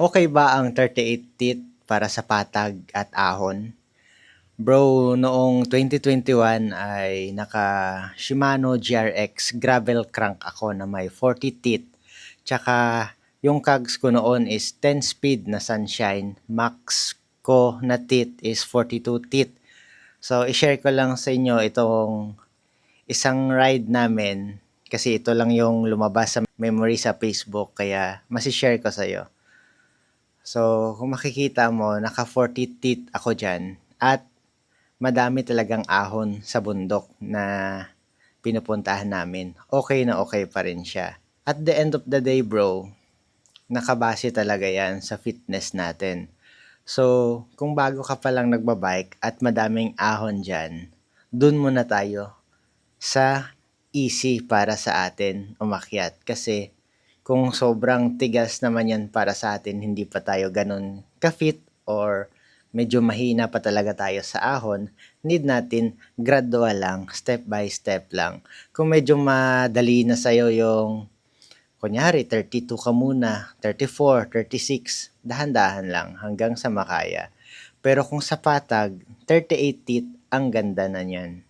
Okay ba ang 38 teeth para sa patag at ahon? Bro, noong 2021 ay naka Shimano GRX gravel crank ako na may 40 teeth. Tsaka yung cogs ko noon is 10 speed na Sunshine. Max ko na teeth is 42 teeth. So, i-share ko lang sa inyo itong isang ride namin kasi ito lang yung lumabas sa memory sa Facebook kaya masishare ko sa iyo. So, kung makikita mo, naka 40 teeth ako dyan at madami talagang ahon sa bundok na pinupuntahan namin. Okay na okay pa rin siya. At the end of the day bro, nakabase talaga yan sa fitness natin. So, kung bago ka pa lang nagbabike at madaming ahon dyan, dun muna tayo sa easy para sa atin umakyat. Kasi kung sobrang tigas naman yan para sa atin, hindi pa tayo ganun ka-fit or medyo mahina pa talaga tayo sa ahon, need natin gradual lang, step by step lang. Kung medyo madali na sa'yo yung, kunyari 32 ka muna, 34, 36, dahan-dahan lang hanggang sa makaya. Pero kung sa patag, 38 teeth, ang ganda na niyan.